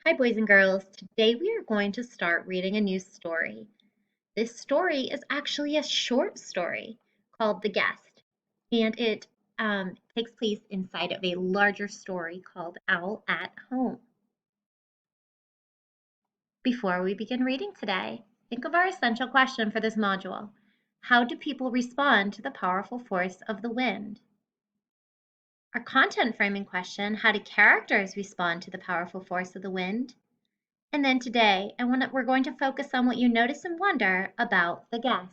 Hi, boys and girls. Today we are going to start reading a new story. This story is actually a short story called The Guest, and it takes place inside of a larger story called Owl at Home. Before we begin reading today, think of our essential question for this module. How do people respond to the powerful force of the wind? Our content framing question, how do characters respond to the powerful force of the wind? And then today, we're going to focus on what you notice and wonder about the guest.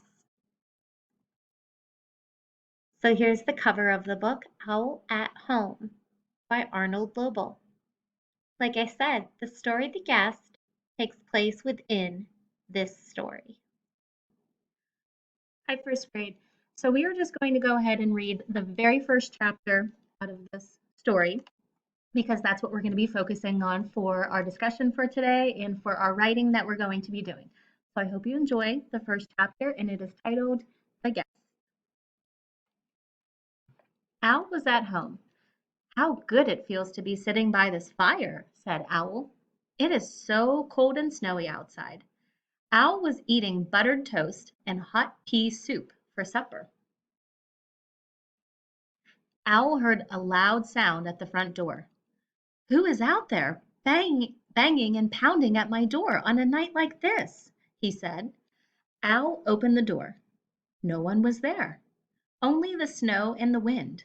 So here's the cover of the book, Owl at Home by Arnold Lobel. Like I said, the story The Guest takes place within this story. Hi, first grade. So we are just going to go ahead and read the very first chapter out of this story because that's what we're going to be focusing on for our discussion for today and for our writing that we're going to be doing. So I hope you enjoy the first chapter, and it is titled The Guest. Owl was at home. "How good it feels to be sitting by this fire," said Owl. "It is so cold and snowy outside." Owl was eating buttered toast and hot pea soup for supper. Owl heard a loud sound at the front door. "Who is out there, banging and pounding at my door on a night like this?" he said. Owl opened the door. No one was there, only the snow and the wind.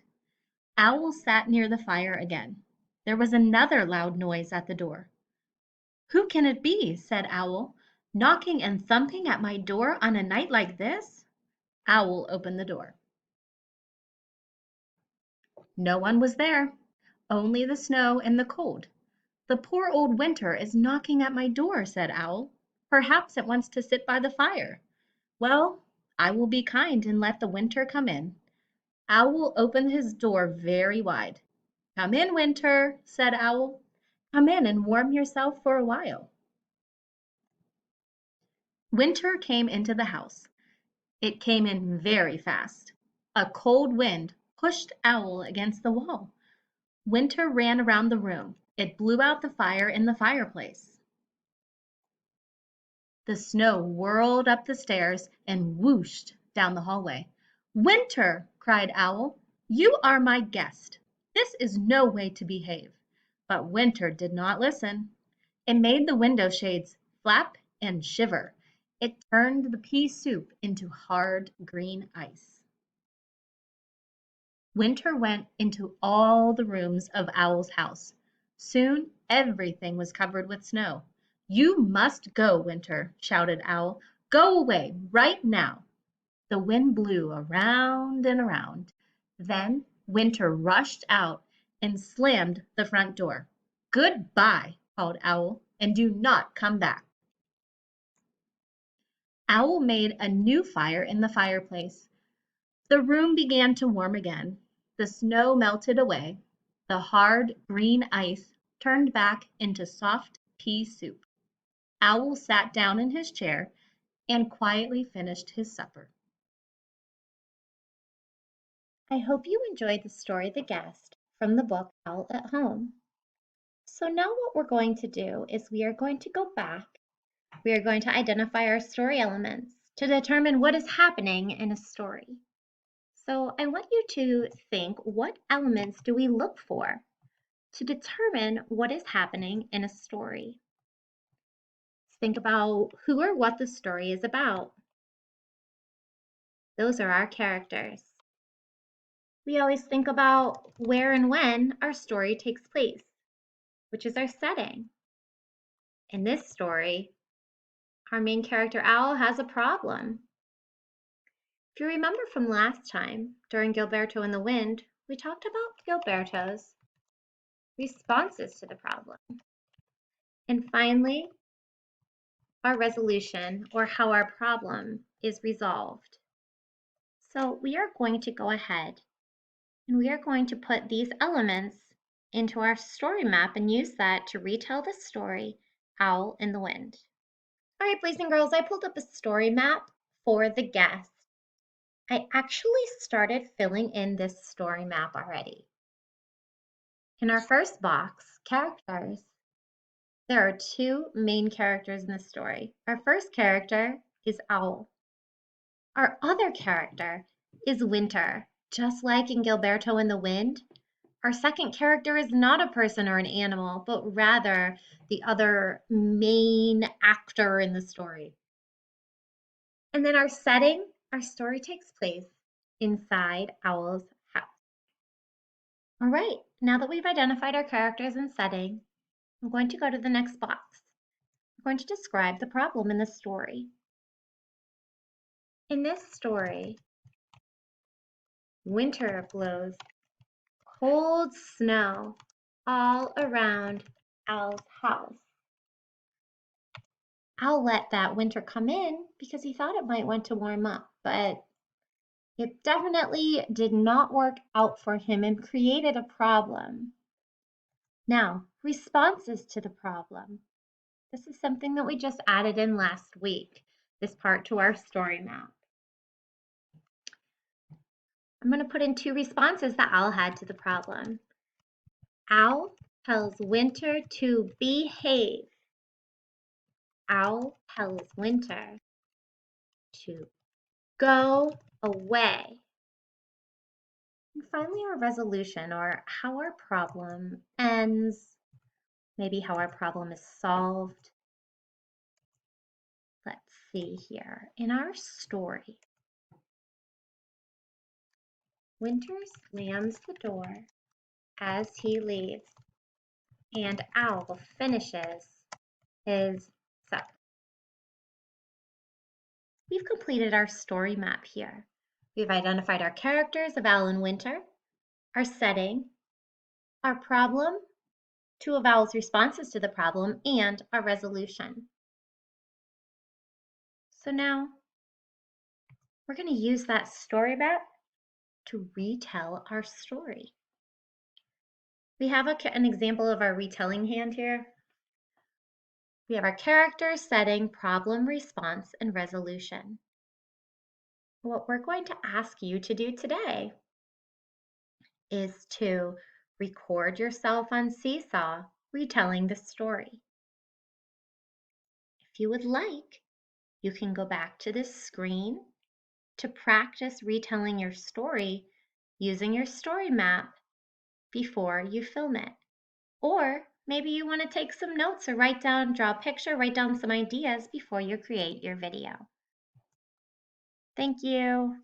Owl sat near the fire again. There was another loud noise at the door. "Who can it be?" said Owl. "Knocking and thumping at my door on a night like this?" Owl opened the door. No one was there, only the snow and the cold. "The poor old winter is knocking at my door," said Owl. "Perhaps it wants to sit by the fire. Well, I will be kind and let the winter come in." Owl opened his door very wide. "Come in, Winter," said Owl. "Come in and warm yourself for a while." Winter came into the house. It came in very fast. A cold wind pushed Owl against the wall. Winter ran around the room. It blew out the fire in the fireplace. The snow whirled up the stairs and whooshed down the hallway. "Winter!" cried Owl. "You are my guest. This is no way to behave." But Winter did not listen. It made the window shades flap and shiver. It turned the pea soup into hard green ice. Winter went into all the rooms of Owl's house. Soon everything was covered with snow. "You must go, Winter," shouted Owl. "Go away right now." The wind blew around and around. Then Winter rushed out and slammed the front door. "Goodbye," called Owl, "and do not come back." Owl made a new fire in the fireplace. The room began to warm again. The snow melted away. The hard green ice turned back into soft pea soup. Owl sat down in his chair and quietly finished his supper. I hope you enjoyed the story The Guest from the book Owl at Home. So now what we're going to do is we are going to go back. We are going to identify our story elements to determine what is happening in a story. So I want you to think, what elements do we look for to determine what is happening in a story? Think about who or what the story is about. Those are our characters. We always think about where and when our story takes place, which is our setting. In this story, our main character Owl has a problem. If you remember from last time, during Gilberto and the Wind, we talked about Gilberto's responses to the problem. And finally, our resolution, or how our problem is resolved. So we are going to go ahead and we are going to put these elements into our story map and use that to retell the story Owl in the Wind. All right, boys and girls, I pulled up a story map for The Guest. I actually started filling in this story map already. In our first box, characters, There are two main characters in the story. Our first character is Owl. Our other character is Winter. Just like in Gilberto and the Wind, our second character is not a person or an animal, but rather the other main actor in the story. And then our setting, our story takes place inside Owl's house. All right, now that we've identified our characters and setting, I'm going to go to the next box. I'm going to describe the problem in the story. In this story, winter blows cold snow all around Owl's house. Owl let that winter come in because he thought it might want to warm up, but it definitely did not work out for him and created a problem. Now, responses to the problem. This is something that we just added in last week, this part to our story map. I'm going to put in two responses that Owl had to the problem. Owl tells Winter to behave. Owl tells Winter to go away. And finally, our resolution, or how our problem ends, maybe how our problem is solved. Let's see here. In our story, Winter slams the door as he leaves, and Owl finishes his supper. We've completed our story map here. We've identified our characters of Owl and Winter, our setting, our problem, two of Owl's responses to the problem, and our resolution. So now we're going to use that story map to retell our story. We have an example of our retelling hand here. We have our character, setting, problem, response, and resolution. What we're going to ask you to do today is to record yourself on Seesaw retelling the story. If you would like, you can go back to this screen to practice retelling your story using your story map before you film it. Or maybe you want to take some notes or draw a picture, write down some ideas before you create your video. Thank you.